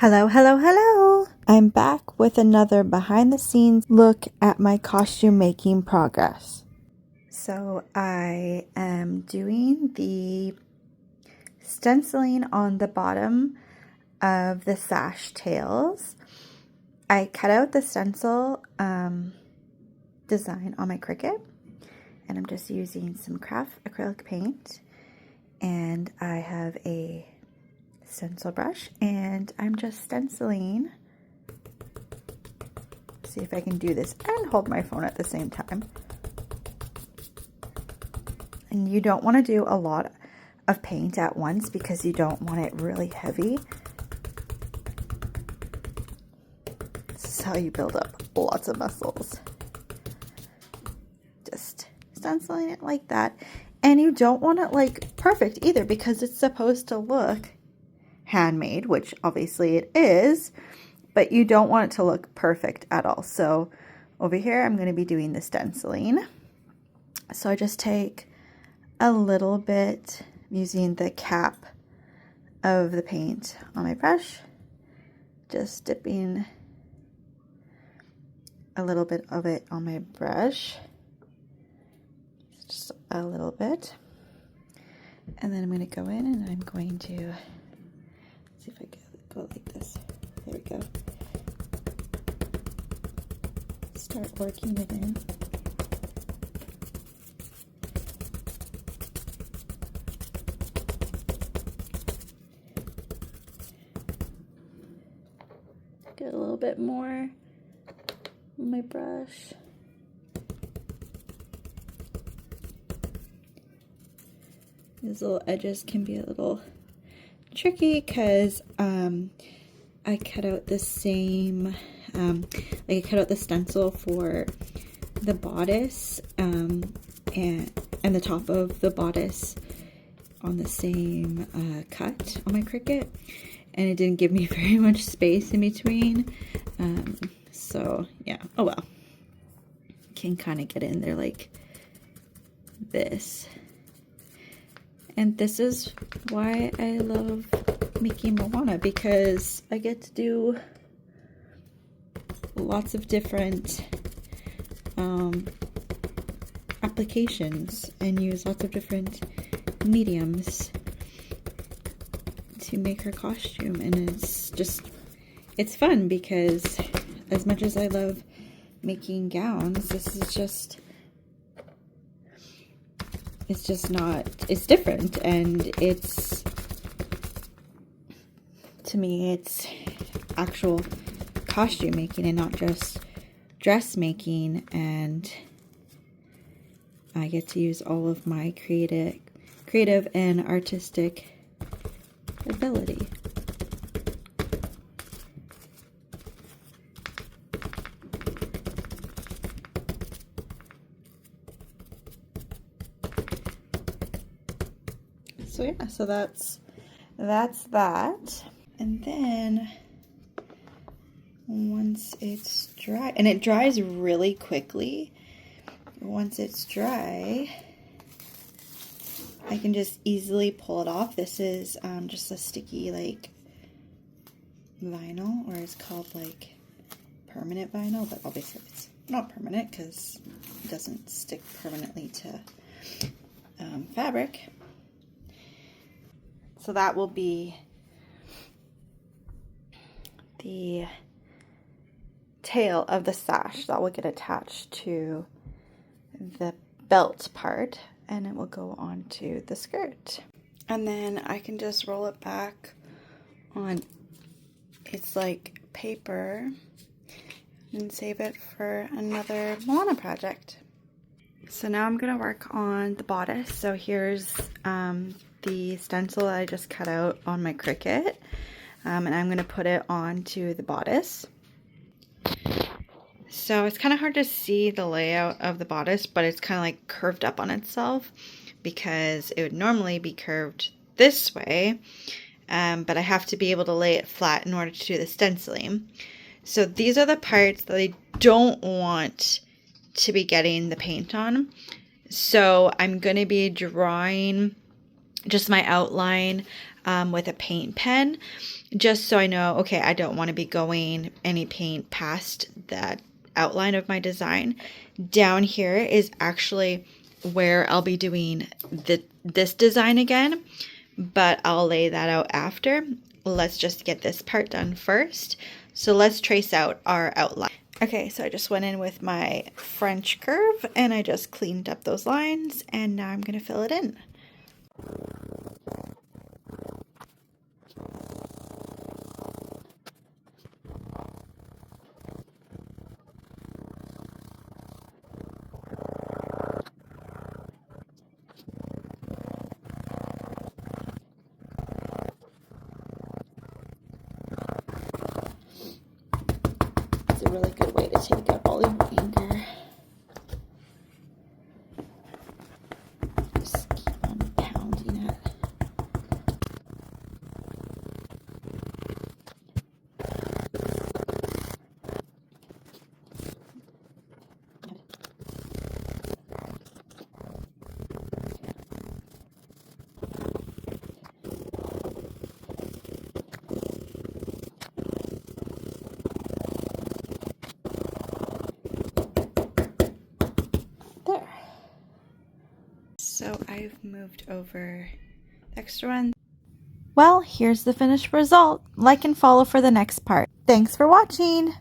Hello, hello, hello! I'm back with another behind the scenes look at my costume making progress. So I am doing the stenciling on the bottom of the sash tails. I cut out the stencil design on my Cricut, and I'm just using some craft acrylic paint, and I have a stencil brush, and I'm just stenciling. See if I can do this and hold my phone at the same time. And you don't want to do a lot of paint at once because you don't want it really heavy. This is how you build up lots of muscles. Just stenciling it like that. And you don't want it like perfect either because it's supposed to look handmade, which obviously it is, but you don't want it to look perfect at all. So over here, I'm going to be doing the stenciling. So I just take a little bit using the cap of the paint on my brush, just dipping a little bit of it on my brush, just a little bit. And then I'm going to go in and I'm going to see if I can go like this. There we go. Start working it in. Get a little bit more on my brush. These little edges can be a little tricky because I cut out the same, I cut out the stencil for the bodice and the top of the bodice on the same cut on my Cricut, and it didn't give me very much space in between. So yeah, oh well, can kind of get in there like this. And this is why I love making Moana, because I get to do lots of different applications and use lots of different mediums to make her costume. And it's fun because as much as I love making gowns, this is just, it's different, and to me, it's actual costume making and not just dress making, and I get to use all of my creative and artistic ability. So yeah, so that's that. And then once it's dry, and it dries really quickly, once it's dry, I can just easily pull it off. This is just a sticky like vinyl, or it's called like permanent vinyl, but obviously it's not permanent because it doesn't stick permanently to fabric. So that will be the tail of the sash that will get attached to the belt part, and it will go onto the skirt. And then I can just roll it back on its like paper and save it for another Moana project. So now I'm gonna work on the bodice. So here's the stencil that I just cut out on my Cricut, and I'm gonna put it onto the bodice. So it's kind of hard to see the layout of the bodice, but it's kind of like curved up on itself because it would normally be curved this way, but I have to be able to lay it flat in order to do the stenciling. So these are the parts that I don't want to be getting the paint on. So I'm going to be drawing just my outline with a paint pen, just so I know, okay, I don't want to be going any paint past that outline of my design. Down here is actually where I'll be doing this design again, but I'll lay that out after. Let's just get this part done first. So let's trace out our outline. Okay, so I just went in with my French curve and I just cleaned up those lines, and now I'm going to fill it in. It's a really good way to take out all your anger. Just keep on pounding it. There. So I've moved over the extra one. Well, here's the finished result. Like and follow for the next part. Thanks for watching!